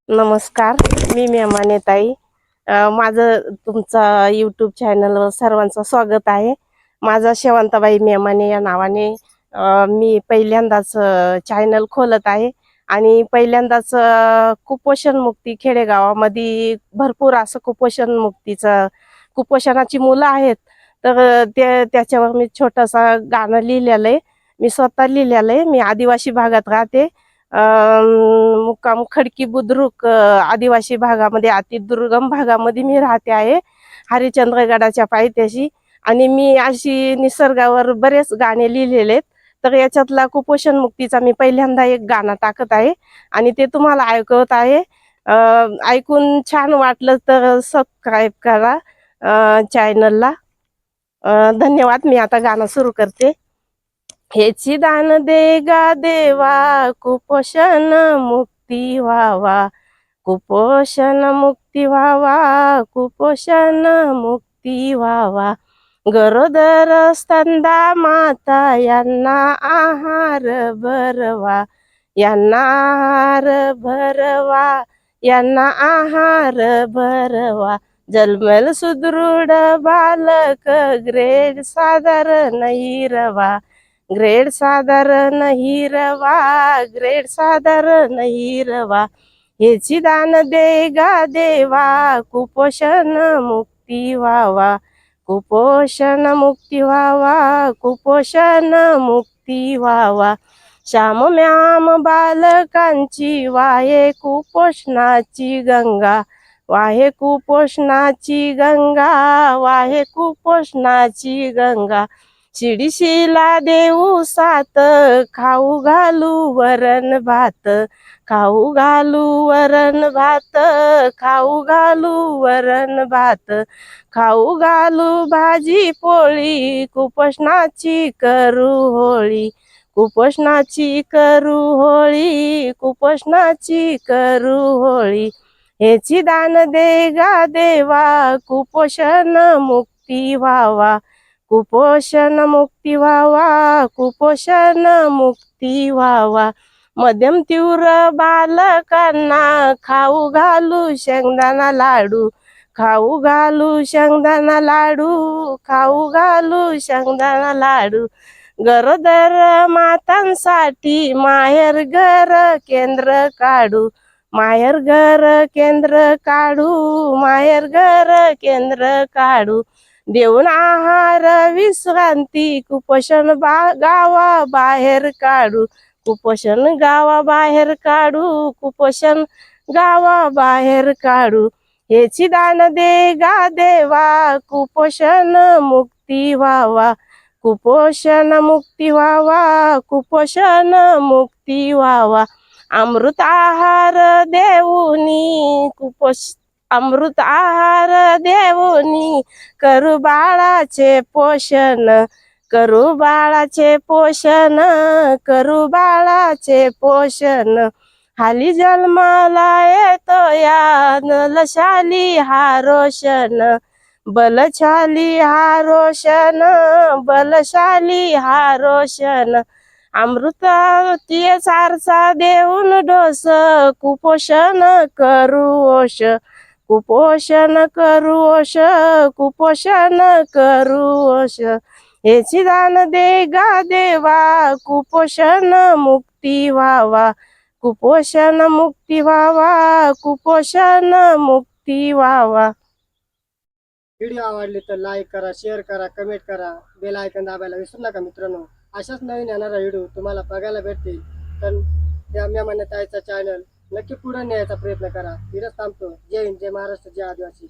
नमस्कार, मी मेमाने ताई. माझं तुमचा यूट्यूब चॅनलवर सर्वांचं स्वागत आहे. माझा शेवंताबाई मेमाने या नावाने मी पहिल्यांदाच चॅनल खोलत आहे आणि पहिल्यांदाच कुपोषण मुक्ती खेडेगावामध्ये भरपूर असं कुपोषणाची मुलं आहेत. तर त्याच्यावर मी छोटंसं गाणं लिहिलेलं आहे. मी स्वतः लिहिलेलं आहे. मी आदिवासी भागात राहते. मुक्काम खडकी बुद्रुक आदिवासी भागामध्ये अतिदुर्गम भागामध्ये मी राहते आहे, हरिश्चंद्रगडाच्या पायथ्याशी. आणि मी अशी निसर्गावर बरेच गाणे लिहिलेले आहेत. तर याच्यातला कुपोषण मुक्तीचा मी पहिल्यांदा एक गाणं टाकत आहे आणि ते तुम्हाला ऐकवत आहे. ऐकून छान वाटलं तर सबस्क्राईब करा चॅनलला. धन्यवाद. मी आता गाणं सुरू करते. हेची दान दे गा देवा, कुपोषण मुक्ती व्हावा, कुपोषण मुक्ती व्हावा, कुपोषण मुक्ती व्हावा. गरोदर स्तंदा माता यांना आहार भरवा, यांना आहार भरवा, यांना आहार भरवा. जन्मल सुदृढ बालक ग्रेड साधारण हिरवा, ग्रेड साधारण हिरवा, ग्रेड साधारण हिरवा. हेची दान दे गा देवा, कुपोषण मुक्ती व्हावा, कुपोषण मुक्ती व्हावा, कुपोषण मुक्ती व्हावा. श्याम म्याम बालकांची वाहे कुपोषणाची गंगा, वाहे कुपोषणाची गंगा, वाहे कुपोषणाची गंगा. शिडीशीला देऊ सात, खाऊ घालू वरण भात, खाऊ घालू वरण भात, खाऊ घालू वरण भात. खाऊ घालू भाजी पोळी, कुपोषणाची करू होळी, कुपोषणाची करू होळी, कुपोषणाची करू होळी. हेची दान दे गा देवा, कुपोषण मुक्ती व्हावा, कुपोषण मुक्ती व्हावा, कुपोषण मुक्ती व्हावा. मध्यम तीव्र बालकांना खाऊ घालू शेंगदाणा लाडू, खाऊ घालू शेंगदाणा लाडू, खाऊ घालू शेंगदाणा लाडू. गरोदर मातांसाठी माहेर घर केंद्र काढू, माहेर घर केंद्र काढू, माहेर घर केंद्र काढू. देऊन आहार विश्रांती, कुपोषण गावा बाहेर काढू, कुपोषण गावा बाहेर काढू, कुपोषण गावा बाहेर काढू. हेची दान दे गा देवा, कुपोषण मुक्ती व्हावा, कुपोषण मुक्ती व्हावा, कुपोषण मुक्ती व्हावा. अमृत आहार देऊनी अमृत आहार देऊनी करू बाळाचे पोषण, करू बाळाचे पोषण, करू बाळाचे पोषण. हाली जन्माला येतो या नलशाली हा रोशन, बलशाली हा रोशन, बलशाली हा रोशन. अमृतातीय सारसा देऊन डोस, कुपोषण करू ओश, कुपोषण करू ओश, कुपोषण करू ओश. हेची दान दे गा देवा, कुपोषण मुक्ती व्हावा, कुपोषण मुक्ती व्हावा, कुपोषण मुक्ती व्हावा. व्हिडिओ आवडले तर लाईक करा, शेअर करा, कमेंट करा, बेल आयकॉन दाबायला विसरू नका मित्रांनो. अशाच नवीन येणारा व्हिडिओ तुम्हाला बघायला भेटतील. तर त्या मेमाने ताईचा चॅनल नक्की पुढे न्यायचा प्रयत्न करा. इथंच थांबतो. जय हिंद, जय महाराष्ट्र, जय आदिवासी.